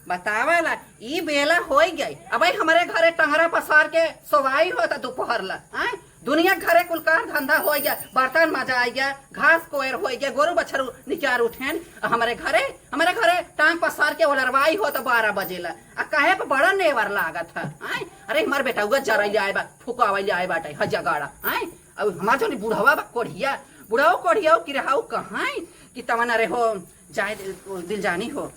बतावेला ई बेला हो गई। अब हमारे घरे टंगरा पसार के सोवाई होता दोपहर ला। दुनिया घरे कुल कार धंधा हो गया, बर्तन मजा आ गया, घास कोयर हो गया, गोरु बछरू निचार उठेन। हमारे घरे टांग पसार के ओलरवाई होता 12 बजेला। काहे पे बड़ा नेवर लागत है। अरे हमारे बेटा उगा जरा जाए बा फुकावा जाए बाटे हजगाड़ा। अब हमार जो बुढ़वा बा कोढ़िया बुढ़ाओ कोढ़िया किरहाऊ कहाँ कि तवन अरे हो जाए दिल जानी हो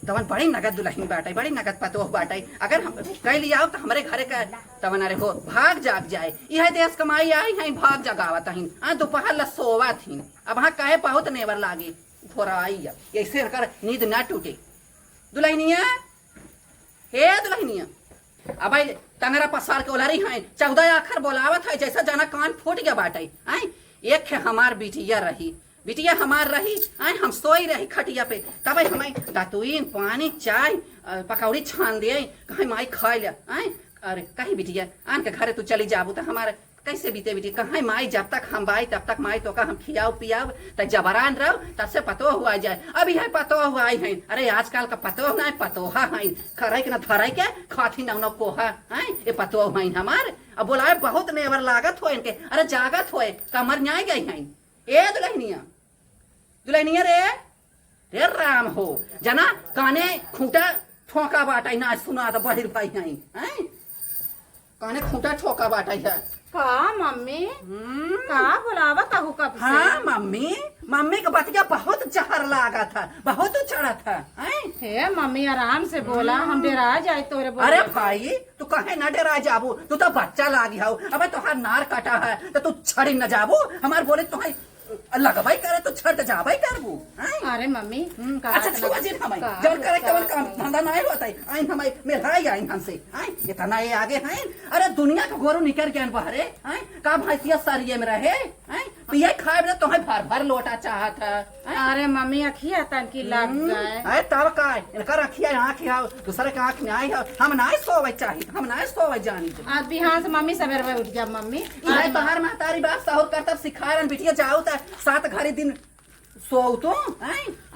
तवन बड़ी नगद दुल्हन बाटे, बड़ी नगद पतोह बाटे। अगर हम कह लिया तो हमारे घरे का तवन अरे हो भाग जाग जाए। यह देश कमाई आई है भाग जगावत है दोपहर ला सोवा थी। अब हाँ कहे बहुत नेवर लागी थोड़ा आई ऐसे कर नींद ना टूटे। दुल्हनिया हे दुल्हनिया अब टंगरा पसार के ओलरी है 14 आखर बोलावत है जैसा जाना कान फूट गया बाटे। एक है हमार बिटिया हमार रही हम सोई रही खटिया पे। तब हमें दातुइन पानी चाय पकौड़ी छान दिए कहीं माई खा लिया। अरे कहीं बिटिया आन के घरे तू चली जाबू तो हमारे कैसे बीते बिटिया कहाँ माई जब तक हम बाई तब तक माई तो का हम खियाओ पियाओ तब जबरान रहो तब से पतो हुआ जाए। अभी है पतो हुआ है। अरे आजकल का पतो ना पतोहा है खराई के ना धराई के खाती ना पोहा है ये पतो है हमार। अब बोलाए बहुत नेवर लागत हो इनके। अरे जागत हो कमर न्याय गई है। ए दुल्हनिया रे राम हो जना काने खूंटा ठोका बाटा ना सुना तो बहिर भाई है काने खूंटा ठोका बाटा है का मम्मी का बुलावा कहू कब से? हाँ मम्मी का बतिया बहुत जहर लागा था, बहुत चढ़ा था। हे मम्मी आराम से बोला हम डरा जाए तोरे बोले। अरे भाई तू कहे ना डरा जाबू, तू तो बच्चा लागी हो। अब तुहार नार काटा है तो तू छड़ी न जाबू। हमार बोले तुम्हें लगवाई करे तो छड़ जाबाई करबू। अरे मम्मी अच्छा छुआ जी हमाई जब करे तवन काम धंधा नहीं होता है। आई हमाई मेलाई आई हमसे इतना ये आगे हैं। अरे दुनिया का गोरू निकल के बहरे का भैंसिया सरिये में रहे पिया खाए ना तुम्हें भर भर लोटा चाहत है। अरे मम्मी अखिया तनकी लग जाए। अरे तब का इनका रखिया आँख हो दूसरे के आँख में आई हो। हम ना सोवे चाहिए, हम ना सोवे जानी। आज बिहान से मम्मी सवेरे में उठ जा मम्मी। बाहर महतारी बाप सहूर करता सिखाए बिटिया जाओ त 7 घड़ी दिन सो तो।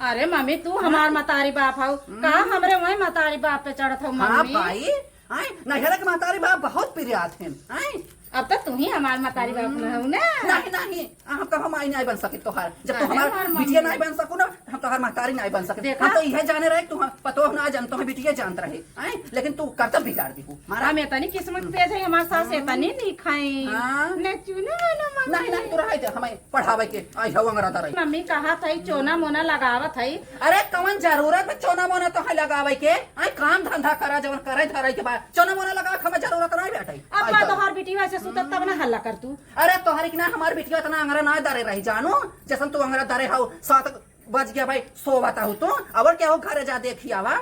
अरे मम्मी तू हमार मतारी बाप हो कहा हमरे वही मतारी बाप पे चढ़त हो मम्मी। हाँ भाई नहर के महतारी बाप बहुत प्रिय थे। अब तक तू ही हमार मतारी बाप न हो ना। नहीं हम तो हम आई नहीं बन सके तोहार। जब तू हमार बिटिया नहीं बन सकू ना हम तोहार महतारी नहीं बन सके। हम तो यह जाने रहे तू पतो ना जान तो बिटिया जानत रहे लेकिन तू कर्तव्य बिगाड़ दी मारा में तनी किस्मत तेज है हमार सास से तनी नहीं खाई ने चुना ना नहीं तू रहे हमें पढ़ावे के आई हो अंगरा रही। मम्मी कहा था चोना मोना लगावत है। अरे कौन जरूरत है चोना मोना तो लगावे के काम धंधा करा जवन करे धरे के बाद चोना मोना लगा हमें जरूरत नहीं बैठे। अब तोहार बिटिया से सुतत तब ना हल्ला कर तू। अरे तोहरी की ना हमार बिटिया इतना अंगरा ना दरे रही जानू जैसन तू अंगरा दरे हो 7 बज गया भाई सोवता हो तो और क्या हो घर जा देखी आवा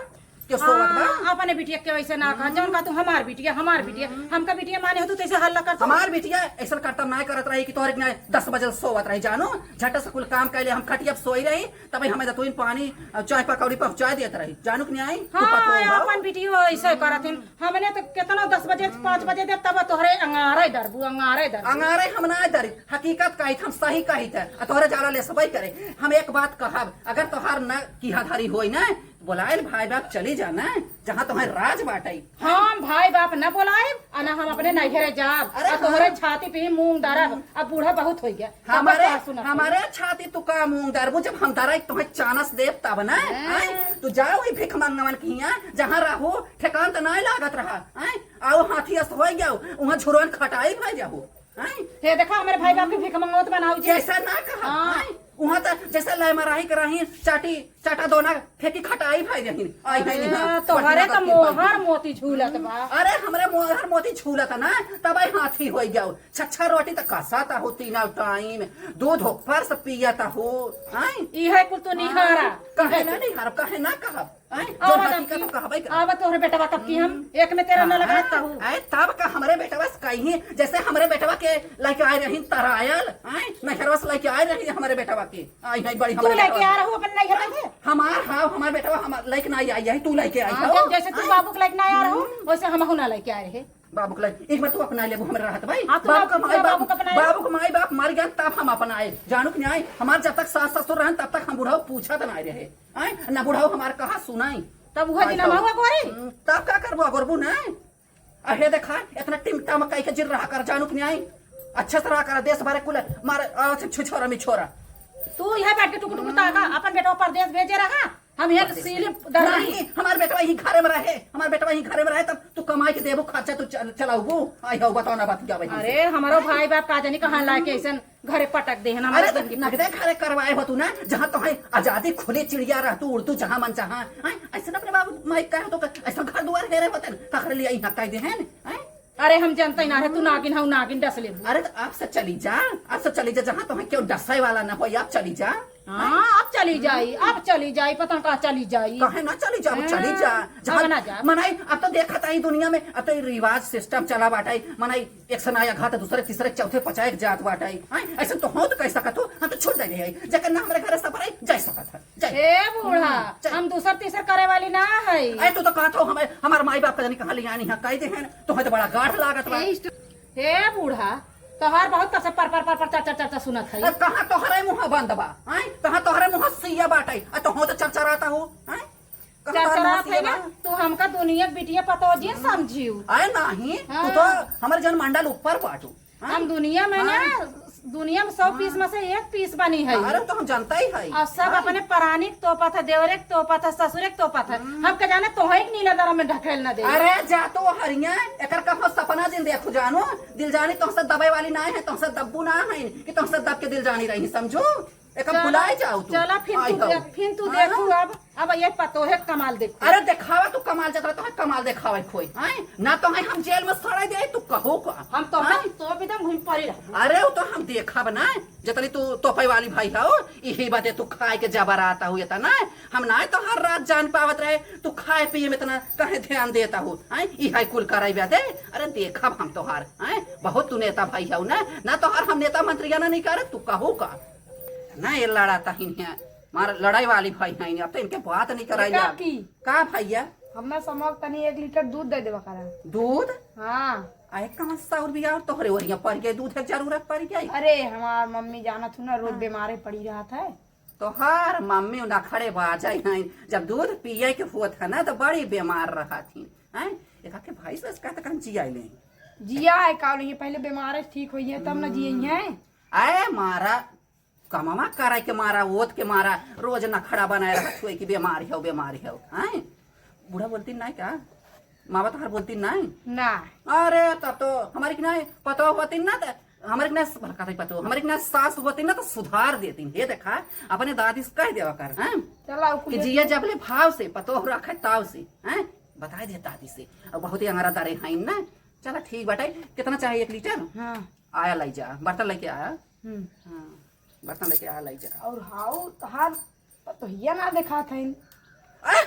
के सोवत बा। अपने बिटिया के वैसे ना कह जौन का तू हमार बिटिया हमका बिटिया माने हो तू तैसे हल्ला कर। हमार बिटिया ऐसा कर्तव्य ना करत रही कि तोहरी की 10 बजे सोवत रही जानू झट से कुल काम कैले हम खटिया सोई रही तब हमें तो पानी चाय पकौड़ी पहुंचा देत रही जानू कि नहीं। हां अपन बिटिया ऐसे करथिन हमने तो कितना 10 बजे 5 बजे दे तब तोहरे अंगारे अंगारे हम ना डरी हकीकत कही हम सही कही थे तोहरे जाला ले सबई करे। हम एक बात कहब अगर तोहार न किहाधारी होई ना बोलाए भाई बाप चली जाना जहाँ तुम्हें राज बाटाई। हम भाई बाप न बोलाए ना हम अपने नैहरे जाब तोहरे छाती पे मूंग दरब। अब बूढ़ा बहुत हो गया हमारे छाती तू का मूंग दरबू जब हम दरा तुम्हें चानस देव तब ना तू जाओ भिख मंगवन की जहाँ रहो ठेकान तो नहीं लागत रहा आओ हाथी अस्त हो गया वहाँ झुरवन खटाई भाई जाओ। हे देखा हमारे भाई बाप के भिख मंगवत बनाऊ जैसा ना कहा वहाँ तक जैसे लय मराही कराही चाटा दोना फेंकी खटाई भाई रही आई है तोहरे तो मोहर मोती झूलत बा। अरे हमरे मोहर मोती झूलत ना तब हाथी हो गया छच्छा रोटी तो कसाता हो 3 टाइम दूध हो पर से पियाता हो। इहे कुल तो निहारा कहे ना निहार कहे ना कहब अब तोहरे बेटवा कब की हम एक में तेरा न लगा तब का हमरे बेटवा कहीं जैसे हमरे बेटवा के लेके आए रही तरायल नहरवा से लेके आए रही हमरे बेटवा के आई नहीं बड़ी तू लेके आ रहा अपन नहर में हमार बेटवा हम लेके नहीं आई है तू लेके आई हो। जैसे तू बाबू के लेके नहीं आ रहा वैसे हम ना लेके आए रहे बाबू के एक बार तू अपना ले हमरा रहत भाई बाबू का माई बाप मर गया तब हम अपनाए जानू कि नहीं। हमार जब तक सास ससुर रहन तब तक हम बुढ़ाओ पूछत नहीं रहे ना बुढ़ाओ हमार कहा सुनाई तब वह दिन हुआ गोरी तब का करबो गोरबू ना अहे देखा इतना टिमटा मकई के जिर रहा कर जानू कि नहीं अच्छा से रहा कर देश भरे कुल मार छोरा मी छोरा तू यहाँ बैठ के टुक टुक ताका अपन बेटा परदेश भेजे रहा हम यहाँ सीली दराही नहीं हमारे बेटवा ही घरे में रहे हमारे बेटवा ही घरे में रहे तब तू कमाई के देबू खर्चा तू चलाऊ आई हो बताओ ना बात क्या भाई अरे हमारो भाई बाप का जानी कहाँ लाके ऐसा घरे पटक दे है अरे नगदे घरे करवाए हो तू ना जहाँ तो है आजादी खुली चिड़िया रह तू उड़तू जहाँ मन चाह ऐसे ना अपने बाबू माई कहे तो ऐसा घर दुआर हेरे होते तखरे लिए यहाँ कह दे हैं अरे हम जानते ही ना है तू नागिन हूँ नागिन डस ले अरे तो आपसे चली जा आपसे चली जा जहाँ तुम्हें क्यों डसाई वाला ना हो आप चली जा हाँ अब चली जाई पता कहाँ चली जाई कहे ना चली जा चली जा अब ना जा मनाई अब तो देखा था दुनिया में अब तो रिवाज सिस्टम चला बाटाई मनाई एक सना या घात दूसरे तीसरे चौथे पचाए जात बाटाई ऐसा तो हो तो कैसा कतो हम तो छोड़ दे जकर ना हमारे घर सब जा सकत है ए बूढ़ा हम दूसर तीसर करे वाली ना है ए तू तो कहा तो हमारे माई बाप का कहा लिया नहीं कह दे हैं तो तो बड़ा गाढ़ लागत बा हे बूढ़ा तोहार बहुत कसे पर चर्चा सुनत है कहाँ तोहरे मुँह बंद बा कहाँ तोहरे मुँह सिया बाटाई तो हो तो चरचराता हो चरचरात है ना तू हमका दुनिया बिटिया पतो जी समझियो आए नहीं तू तो हमारे जन मंडल ऊपर बाटू हम दुनिया में ना दुनिया में 100 पीस में से एक पीस बनी है अरे तो हम जानता ही है और सब अपने परानी तोपा था देवरे तोपा था ससुरे तोपा था हम के जाने तो एक नीला दरा में ढकेल न दे अरे जा तो हरिया एकर कहो सपना जिन देखो जानो दिल जानी तुमसे दबाई वाली ना है तुमसे दब्बू ना है कि तुमसे दब के दिल जानी रही समझो एक बुलाए जाओ तू चला फिर तू देखू अब ये पतो है कमाल देख अरे दिखावा तू कमाल जतरा तो कमाल दिखावे खोई ना तो हम जेल में सड़ा दे तू कहो का हम तो भी तो घूम पड़ी रहा अरे वो तो हम देखा बना जतनी तू तोपई वाली भाई हो यही बात तू खाए के जबर आता हो ना हम ना तो हर रात जान पावत रहे तू खाए पिए में इतना कहे ध्यान देता हो यही कुल कराई दे अरे देखा हम तोहार बहुत तू नेता भाई हो ना तोहार हम नेता मंत्री ना नहीं करे तू कहो का ना ये लड़ाता ही है मार लड़ाई वाली भाई है अब तो इनके बात नहीं कराई का भैया हमें समझ तनी 1 लीटर दूध दे देवा करा दूध हाँ आए कहाँ सौर भी और तोहरे ओरिया पड़ गए दूध की जरूरत पड़ गई अरे हमार मम्मी जाना थू ना रोज बीमारे पड़ी रहा था तो हर मम्मी ना खड़े बाजा हैं जब दूध पिए के हुआ था ना तो बड़ी बीमार रहा थी एक के भाई से इसका तक जिया ले जिया है का पहले बीमार ठीक हुई है तब ना जिये है आए मारा कमावा कराई के मारा ओत के मारा रोज ना खड़ा बनाए रहा छुए की बीमारी हो बूढ़ा बोलती नहीं क्या माँ तो हर बोलती नहीं ना अरे तब तो हमारी नहीं पतो होती ना हमारे पतो हमारे सास होती ना तो सुधार देती ये देखा अपने दादी से कह देवा कर कि जिया जब ले भाव से पतो रखे ताव से बता दे दादी से और बहुत ही हमारा दारे हैं ना चला ठीक बेटा कितना चाहिए 1 लीटर हाँ। आया लाई जा बर्तन लेके आया बर्तन लेके आया लाई जा और हाउ तहार पतोहिया ना देखा था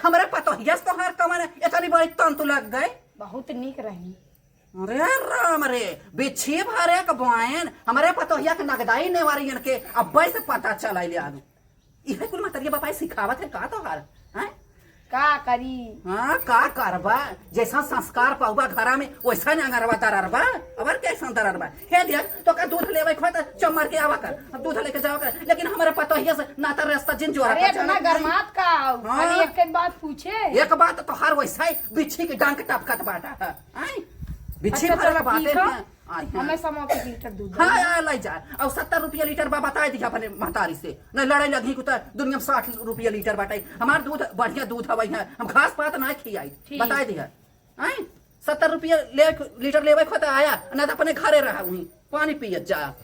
हमारे पतोहिया तो हर कमर इतनी बड़ी तंतु लग गए बहुत निक रही अरे राम रे बिछी भरे के बहन हमारे पतोहिया के नगदाई नेवारी के अब से पता चला ले आलू इहे कुल मतरिया बापा सिखावत है का तो हार का करी हाँ का करबा जैसा संस्कार पाऊबा घरा में वैसा अंगरवा दररबा अबर कैसा दररबा हे दिया तो का दूध लेवे खो तो चमर के आवा कर दूध लेके जावा कर लेकिन हमारे पतोहिया से नाता रास्ता जिन जोरा अरे इतना गरमात का हाँ। एक बात पूछे एक बात तो हर वैसा ही बिच्छी के डंक टपकत बाटा है बिच्छी अच्छा, भरला बातें हैं हमें समझ के लीटर दूध हाँ लाई जा और 70 रुपया लीटर बा बता दिया अपने महतारी से न लड़ाई लगी को दुनिया में 60 रुपया लीटर बाटाई हमार दूध बढ़िया दूध हवाई है हम घास पात ना खियाई बता दिया 70 रुपया लीटर लेवे खोता आया न तो अपने घरे रहा वहीं पानी पियत जा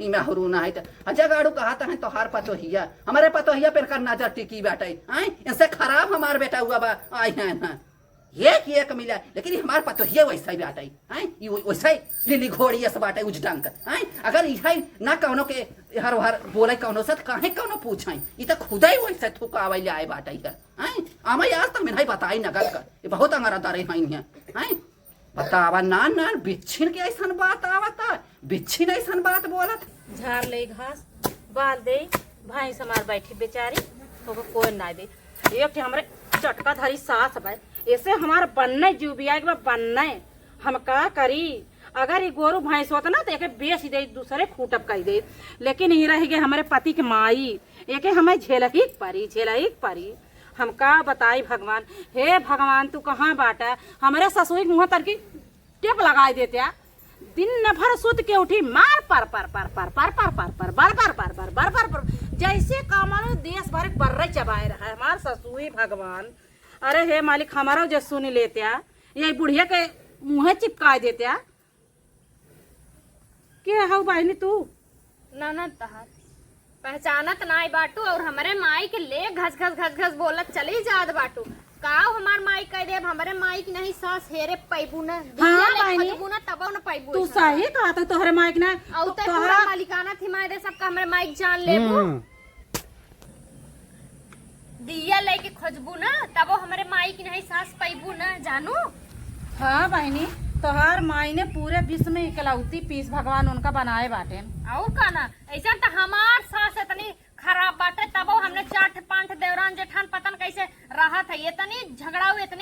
में हरू ना है जगाड़ू कहता है तो हार पतोहिया हमारे पतोहिया पर कर नजर टिकी बाटाई इनसे खराब हमार बेटा हुआ बा आई है एक मिला लेकिन हमारे पतोहिया वैसा ही बाटाई वैसा ही लिली घोड़ी ऐसा बाटाई उजडंग अगर यही ना कौनो के हर हर बोले कौनो से काहे कौनो पूछाई ये तो खुदा ही वैसे थुकावे ले आए बाटाई कर आमा आज तक मैंने बताई नगर कर ये बहुत अंगारा दारे हैं बतावा ना ना बिच्छिन के ऐसा बात आवता बिच्छिन ऐसा बात बोलत झाड़ ले घास बाल दे भाई समार बैठी बेचारी तो कोई ना दे एक हमारे चटका धरी सास भाई ऐसे हमारा बनने जुबिया के बनने हम का करी अगर ये गोरू भैंस होता ना तो एक बेच दे दूसरे खूटप कर दे लेकिन ये रह गए हमारे पति के माई एक हमें झेला ही पारी हम का बताई भगवान। हे भगवान तू कहाँ बाटा, हमारे ससुई मुँह तर की टेप लगाई देते। दिन नभर सुत के उठी मार पर पर पर पर पर पर पर पर बर बर पर पर बर बर पर जैसे कामानो देश भर बर्रे चबाए रहा है हमार ससुई भगवान। अरे हे मालिक हमारा जो सुन लेते यही बुढ़िया के मुँह चिपका देते। क्या हो बहनी तू? ननद तहार पहचानत नाई बाटू और हमारे माई के ले घस घस घस घस बोलत चली जात बाटू। का हमार माई कह देब हमारे माई की नहीं सास हेरे पैबू न पैबू न तबो न पैबू। तू सही कहा था तोहरे माइक ना औ ते पूरा मालिकाना थी माई दे सबका हमारे माइक जान लेबू। दिया लेके खोजबू ना तबो हमारे माई की नहीं सास पैबू न जानू। हाँ बहनी तोहार माई ने पूरे विश्व में इकलौती पीस भगवान उनका बनाए बाटे। और का ना ऐसा तो हमार सास इतनी खराब बाटे तबो हमने चाट पांठ देवरान जेठान पतन कैसे राहत है। इतनी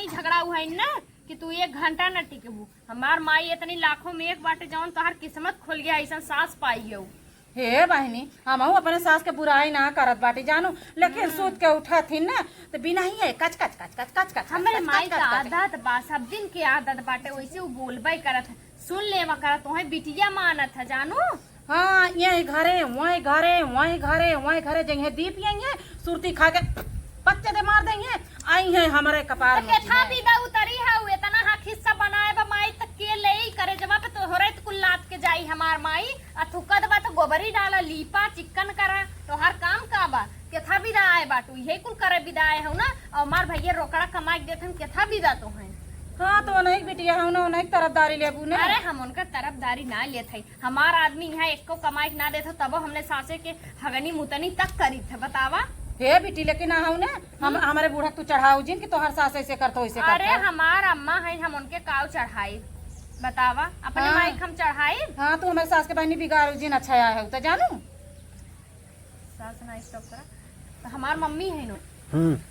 झगड़ाऊ है ना कि तू 1 घंटा न टिकबू। हमार माई इतनी लाखों में एक बाटे जौन तोहार किस्मत खुल गया ऐसा सास पाई हो। हे बहनी हम अपने सास के बुराई ना करत बाटी जानू, लेकिन सूत के उठा थी ना तो बिना ही है कच कच कच कच कच कच हमारे माई का आदत बा सब दिन के आदत बाटे वैसे वो बोलबे करत है सुन लेवा करत तो बिटिया मानत है जानू। हाँ ये घरे वही घरे वही घरे वही घरे जंगे दीप यही सुरती खा के बच्चे दे मार देंगे आई है हमारे कपार में। केथा बिदा उतरी है इतना हा खिस्सा बनाए बा माई तक के ले करे जमा पे तो होरे तो कुल्लात के जाई हमार माई अथुकद बा तो गोबरी डाला लीपा चिकन करा तो हर काम का बा केथा बिदा आए बाटू यही कुल करे बिदा आए हो ना। और मार भैया रोकड़ा कमाई देथन केथा बिदा तो है। हाँ तो नहीं बिटिया है ना नहीं तरफदारी लेबू ने। अरे हम उनका तरफदारी ना लेते है हमार आदमी यहाँ एक को कमाई ना देते तब हमने सासे के हगनी मुतनी तक करी थे बतावा। हे बेटी लेकिन हम ने हम हमारे बूढ़ा तू चढ़ाऊ जिन कि तोहर सास ऐसे करतो ऐसे करतो। अरे हमार अम्मा है हम उनके काव चढ़ाई बतावा अपने हाँ। माई हम चढ़ाई। हाँ तू हमारे सास के बहनी बिगाड़ू जिन अच्छा आया है तो जानू सास ना स्टॉप करा तो हमार मम्मी है नो।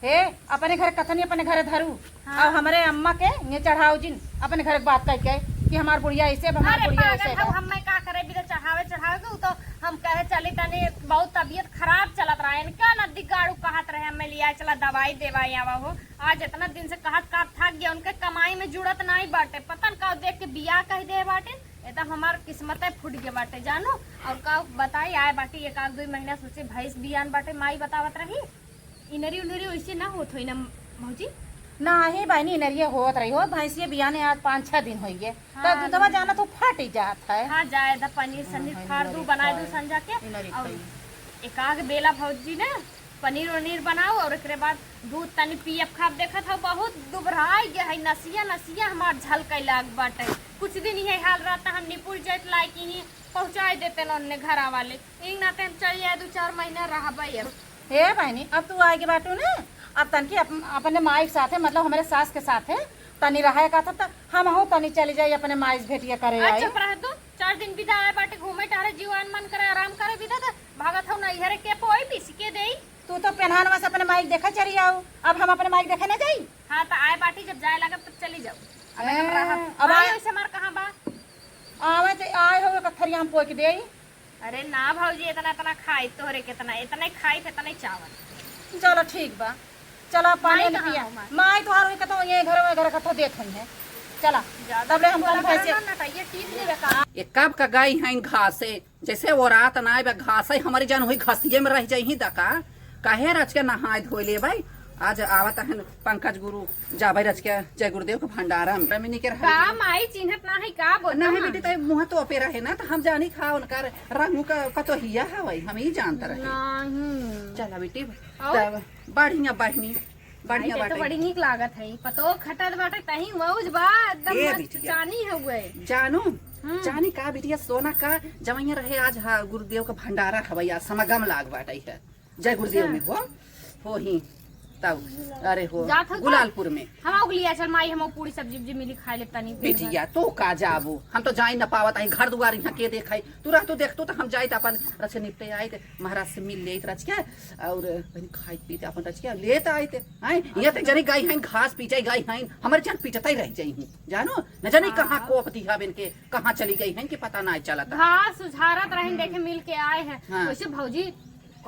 हे अपने घर कथनी अपने घर धरू। हाँ। और हमारे अम्मा के ये चढ़ाऊ जिन अपने घर बात करके कि हमार बुढ़िया ऐसे हमार अरे बुढ़िया ऐसे पागल हम मैं का करे बिना चढ़ावे चढ़ावे तो हम कहे चली तने बहुत तबीयत खराब चलत रहा है इनका नदी गाड़ू कहत रहे हमें लिया चला दवाई देवाई आवा हो। आज इतना दिन से कहत का थक गया उनके कमाई में जुड़त नहीं बाटे पतन का देख के बिया कह दे बाटे एकदम हमार किस्मत फूट गए बाटे जानू। और का बताई आए बाटे 1-2 महीना सोचे भैंस बियान बाटे माई बतावत रही इनरी उनरी वैसे ना होत होई ना मौजी ना ही बहनी नरिये होत रही हो भैंसिया बिया ने आज 5-6 दिन हो गए तो दूधवा जाना तो फट जात है। हाँ जाए दा पनीर सनीर फाड़ दू बनाए दू संजा के और एकाग बेला भौजी ने पनीर वनीर बनाओ और एक बाद दूध तनी पियब खाब देखत हो बहुत दुबराई गया है नसिया हमार झलकई लाग बाटे। कुछ दिन ये हाल रहता हम निपुर जात लायक ही पहुँचाए देते न घरा वाले एक नाते हम चल जाए 2-4 महीना रहबे। हे बहनी अब तू आगे बाटू ना अब तनकी अपने माई के साथ है मतलब हमारे सास के साथ है तनी रहा का था हम हो तनी चली जाए अपने माई भेटिया करे आई। चुप रह तू 4 दिन बिदा आए बाटे घूमे टारे जीवन मन करे आराम करे बिदा तो भागत हो नहीं हरे के पोई बीसी के देई तू तो पेनहानवा से अपने माइक देखा चली आओ अब हम अपने माइक देखे ना जाई। हाँ तो आए बाटी जब जाए लगा तब चली जाओ अब आए ऐसे मार कहाँ बा आवे तो आए हो कथरिया हम पोक दे। अरे ना भौजी इतना खाई तोहरे कितना इतना खाई थे इतना चावल। चलो ठीक बा चलो पानी माई न कहाँ पिया हो माई? माई तो हारो कतो ये घर कतो देख है चला तब ले हम कल भैंसे ये ठीक नहीं रखा ये कब का गाय है घासे जैसे वो रात ना घास हमारी जान हुई घसिये में रह जाही दका कहे रच के नहाय धोई ले भाई। आज आवत है पंकज गुरु जाबे रच के जय गुरुदेव के भंडारा में निके का माई चिन्हत ना है का बोल नहीं बेटी तो मुँह तो पे रहे ना तो हम जानी खा उनका रंग का कतो हिया है वही हम ही जानता रहे। नहीं चला बेटी तब बढ़िया बहनी बढ़िया तो बाटे बड़ी नीक लागत है पतो खटत बाटे तही मौज बा एकदम ए मस्त बिटिया। चानी हुए जानू जानी का बिटिया सोना का जवैया रहे आज हाँ गुरुदेव का भंडारा हवैया समागम लाग बाटे है जय गुरुदेव में हो ही तब अरे हो जात हो का? गुलालपुर में हम उगलिया चल माई हम पूरी सब्जी उब्जी मिली खा ले तनी बेटिया तो का जाबू हम तो जाई न पावत आई घर दुआर यहाँ के देखाई तू रहतो देखतो तो हम जाई त अपन रच निपटे आई महाराज से मिल ले रच के और खाई पीते अपन रच के लेत आई थे आई ये तक जनी गाय हैं घास पीछे गाय हैं हमारे जान पीटता ही रह जाई हूं जानो न जानी कहां कोप दिया बिन के कहां चली गई हैं कि पता ना चलता। हाँ सुझारत रहें देखे मिल के आए हैं हाँ। वैसे भौजी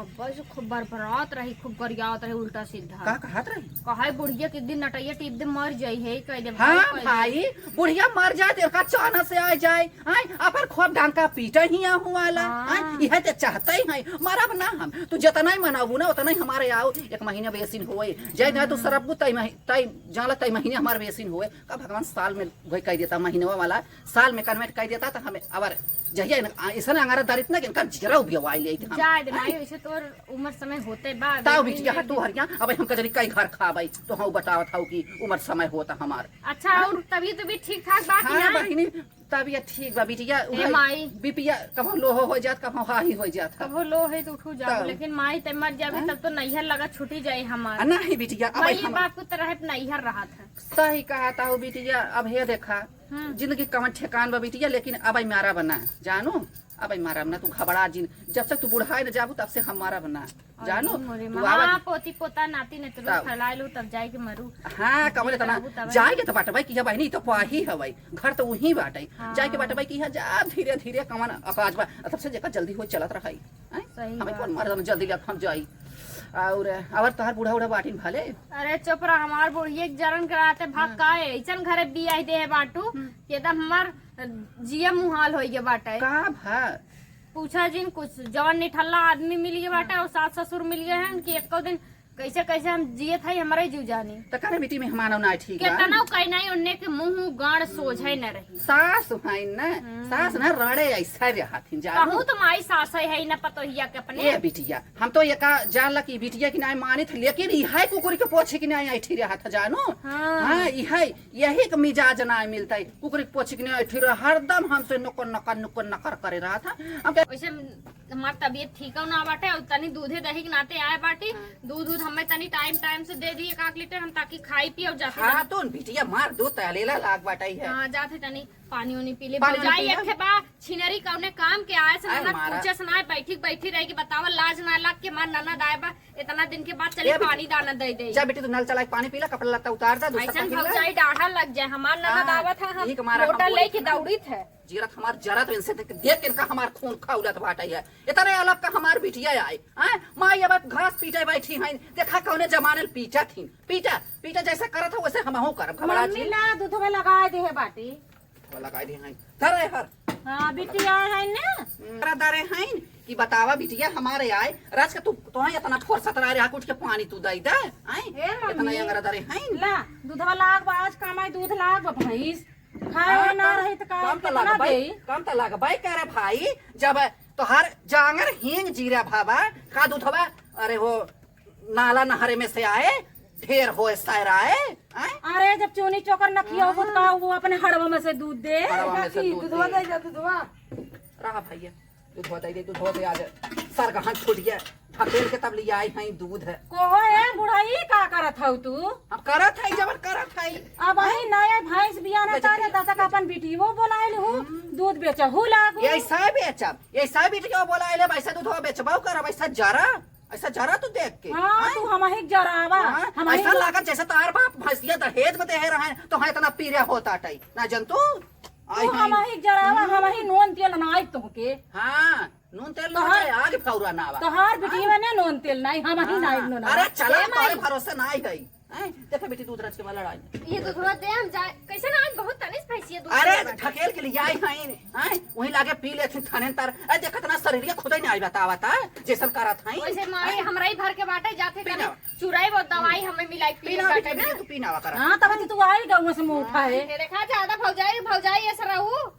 कब्बा से खूब बरबरात रही, खूब गरियात रही उल्टा का सीधा। कहत रही? कहे बुढ़िया के दिन नटैया टिप दे मर जाई है कह दे हाँ भाई, बुढ़िया मर जाए तेरे का चाना से आ जाए, आय अपन खूब डांका पीटे ही हुआला, आय यह ते चाहते ही है मरब ना हम, तू जितना ही मनाबू ना उतना ही हमारे आओ एक महीना बेसिन होए, जय ना तू सरबू तई जाला तई महीने हमारे बेसिन होए, का भगवान साल में वही कह देता महीनवा वाला साल में कन्वर्ट कर देता तो हमें अबर जहिया ऐसा ना अंगारा दारित ना कि इनका जरा उबिया ले हम जाए दे भाई, वैसे तोर उम्र समय होते बा ताऊ बिटिया हटू हरिया अब हम कजरी कई घर खाबई तो हम बतावत हूं कि उम्र समय होता हमार। अच्छा और तबीयत भी ठीक ठाक बा कि हाँ ना? बहिनी तबियत ठीक बा बिटिया, ए माई। बीपिया कभो लोहो हो जात कभो हाही हो जात है। कबो लो है तो उठू जाओ, तब। लेकिन माई ते मर जावे तब तो नैहर लगा छुटी जाए हमार। नहीं बिटिया अब माई हम बाप को तरह नैहर रहा था। सही कहा ताऊ बिटिया, अब हे देखा जिंदगी कवन ठेकान बा बिटिया, लेकिन अब मारा बना जानो, अब मारा बना, तू घबरा जिन जब तक तू बुढ़ाई न जाबू तब से हमारा बना जानो तू आवा। हाँ पोती पोता नाती ने तो तब। खिला लू तब जाए के मरू। हाँ कमले तना जाएगे तो बाटबाई किया बहनी तो पाही हवाई घर तो वही बाटे जाए के बाटबाई किया जा धीरे धीरे कमन अकाज बा तब से जेका जल्दी हो चलत रही सही हमें बात। कौन मर्द जल्दी हम जाई और तोहर बूढ़ा बूढ़ा बाटिन भले अरे चुप रहा, हमार बुढ़िया के जरन कराते भाग का है ऐसन घरे बियाह दे है बाटू कि एकदम हमार जिया मुहाल हो गया बाटे। का भा पूछा जिन कुछ जवान निठल्ला आदमी मिल गया बाटे और सास ससुर मिल गए हैं कि एको दिन कैसे कैसे हम जिए थे हमारे जीव जानी त करे बेटी मेहमान ना ठीक बा केतना कहना उन्ने के मुंह गाड़ सोझे न रही। सास है न सास न रड़े ऐसा रहथिन जानो कहूँ तो माई सास है न पतोहिया के अपने। ए बिटिया हम तो ये का जानला की बिटिया की नाय मानी थे, लेकिन इहाई कुकुरी के पोछे की नाय ऐठी रहत जानो। हां इहाई यही के मिजाज नाय मिलता है कुकुरी के पोछे की नाय ऐठी रह हरदम हमसे नकर नकर नकर नकर करे रहा था। हम वैसे हमार तबीयत ठीक ना बाटे और तनी दूधे दही के नाते आए बाटी, दूध हमें तनी टाइम टाइम से दे दिए 1 लीटर हम ताकि खाई पी और जाते। हाँ तो बिटिया मार दो तलेला लाग बाटाई है। हाँ जाते तनी पानी उनी पी ले पानी भौजाई उनी पी ले। एक बा छिनरी कौने काम के आए से आय ना मारा। पूछे सुनाए बैठी बैठी रह के बतावा लाज ना लग के मार ननद आए बा इतना दिन के बाद चली ए बेटी। पानी दाना दे दे। जा बेटी तू नल चला के पानी पीला कपड़ा लत्ता उतार दे दूसरा ऐसा पीला भौजाई डाढ़ा लग जाए हमार ननद हाँ, आवत है ठीक हम मारा लोटा हम लेके बोली। दौड़ी थे। जीरत हमार जरा तो इनसे देख के इनका हमार खून खौलत बाटाई है इतने अलग का हमार बिटिया आए हैं माँ अब घास पीटे बैठी हैं देखा कौने जमाने पीटा थी पीटा पीटा जैसा करत हो वैसे हमहू करब घबरा मम्मी जी ला दूधवा लगा दे है बाटी। लगा दी हैं धरे हर हाँ बिटिया है ना। तरा दरे हैं कि बतावा बिटिया हमारे आए राज का तू तो इतना फुर्सत रह रहा कुछ के पानी तू दई दे हैं ए मम्मी। इतना यंगरा दरे हैं ला दूधवा लाग बा आज कामाई दूध लाग बा भैंस खाए ना रही तो कम तो कितना लगबाई दे। कम तो लगबाई करे भाई जब तोहार जांगर हींग जीरा भाबा का दूधवा अरे वो नाला नहरे में से आए ढेर हो सायरा आए अरे जब चूनी चोकर न खिया हो तो वो अपने हड़वा में से दूध दे। हड़वा में से दूध दूधवा दे। दे जा दूधवा। रहा भैया दूध दे दे दूध दे आज सर गहन छूट गया ढकेल के तब लिया आई हैं दूध है कोहो है बुढ़ाई का करत हौ तू। हम करत है जब करत है अब आई नया भैंस बिया ना तारे दादा का अपन बेटी वो बोलाइल हूँ दूध बेचहू लागू। ऐसा बेचब ऐसा बेच के बोला ले वैसा दूध बेचबाऊ करब ऐसा जरा तू देख के हाँ तू हम ही जरावा हम ही ऐसा लागत जैसे तार बाप भैंसिया दहेज में दे रहे तो हाँ इतना पीरे होता टाई ना जंतु तू हम ही जरावा हम ही नोन तेल नाई तुमके। हाँ नून तेल ना जाए आगे फौरा ना आवा तोहार बेटी में ने नोन तेल नहीं हम ही नाई नो अरे चला तुम्हारे भरोसे ना आई गई देखो बेटी दूध रच के वाला लड़ाई ये दूधवा दे हम जाए कैसे ना आज बहुत तनिस भैंसिया दूध अरे दे बाटे। ढकेल के लिए आई हैं वही लागे पी ले थाने तर अरे देख कितना शरीर खुद ही नहीं बतावा था जैसन करत हैं वैसे माई हमरा ही भर के बाटे जाते पीना। तनी चुराई वो दवाई हमें मिलाई पी पीना बाटे ना। तू पीना कर हाँ तब तू आई गाँव से मुँह उठाए। ये देखा ज्यादा भौजाई ऐसा रहू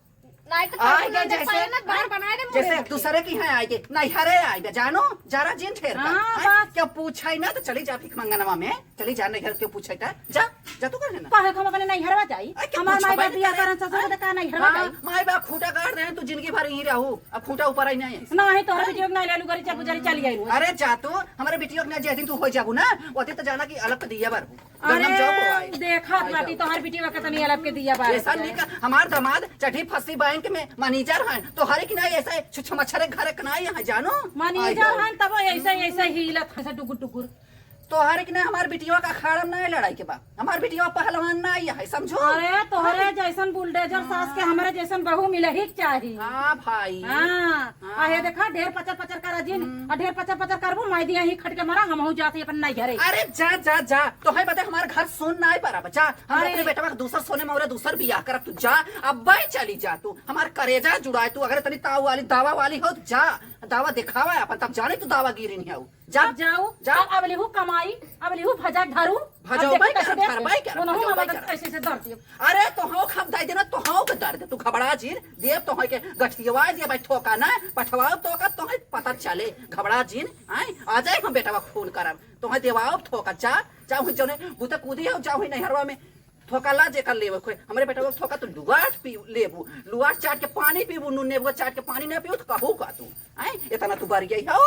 नहीं तो आए ना गए जैसे ना बाहर बनाए दे जैसे दूसरे की है आएगे नहीं हरे आएगे जानो जरा जिन ठेर का हाँ, हैं? बात। क्या पूछा ही ना तो चली जा भीख मंगनवा में चली जा नहीं क्यों पूछा था जा जा तू कर ना कहे हम अपने नहीं हरवा जाई अरे क्या हमार माई पूछा बाप बिया भाई करन ससुर के का नहीं हरवा हाँ, जाई। माई बाप खूटा गाड़ रहे हैं तू जिंदगी भर यहीं रहू अब खूटा ऊपर आई नहीं है। ना है तोहरा बेटी नहीं लेलू करी चल गुजारी चली आई। अरे जा तू हमारे बेटियों के जिस दिन तू हो जाबू ना वो तो जाना की अलग दिया बर गंदम जाओ को अरे आए देखा बाटी तोहर बेटी का कितनी अलग के दिया बार। ऐसा नहीं का हमार दामाद चढ़ी फंसी बैंक में मैनेजर हैं तो हर एक नहीं ऐसा छुछ मच्छर घर के नहीं है जानो मैनेजर हन तब ऐसे ऐसे हिलत है टुकुर टुकुर। तोहरे के ना हमार बिटिया का अखाड़ा में नहीं लड़ाई के बा, हमार बिटिया पहलवान नहीं है, समझो। अरे तोहरे जैसन बुलडोजर सास के हमारे जैसन बहू मिले ही चाहिए। हाँ भाई। हाँ आहे देखा ढेर पचर पचर कर जिन और ढेर पचर पचर करबो मैं दिया ही खट के मारा हम जाते अपन नहीं घरे। अरे जा जा जा, तो है बता हमारे घर सुन ना बराबर जा, हम अरे। अपने बेटा का दूसर सोने में और दूसर बियाह करब, तू जा अब भाई चली जा, तू हमार करेजा जुड़ाए, तू अगर तनी ताव वाली दावा वाली हो तो जा, दावा दिखावा अपन, तब जाने तू दावा गिरी नहीं हो, जा अब जाओ जा। अब लिहू कमाई अब लिहू भजा धरू भजाओ भाई कर, करवाई कर, भजाओ भाई कर। ऐसे से धरती अरे तो हो खब दाई देना, तो हो के दर्द तू घबरा जीर देव, तो हो के गठियवा दे भाई ठोका ना पठवाओ, तो का तो है पता चले घबरा जीन आई आ जाए, हम बेटा फोन करब, तो है देवाओ ठोका जा जाओ जने बुता कूदी हो जाओ नहरवा में ठोका ला जे कर लेबो कोई, हमरे बेटा को ठोका तो लुआट पी लेबू, लुआट चाट के पानी पीबू, नून नेबू चाट के पानी ना पियो तो कहू का तू आई इतना तू बर गई हो,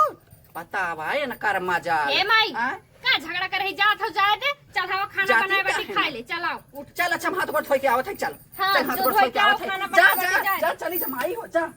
बतावा ये ना कर मजा। ए माई का झगड़ा करे जात हो जाए दे, चल हम खाना जाती बनाए बैठी काहे खाए ले, चलाओ उठ चल, अच्छा हाथ गोड़ धोई के आवत है, चल हाँ, चल हाथ जो गोड़ धोई धोई के के आओ, आवत है, खाना जा बना के जा जाए। जा चली जमाई हो जा।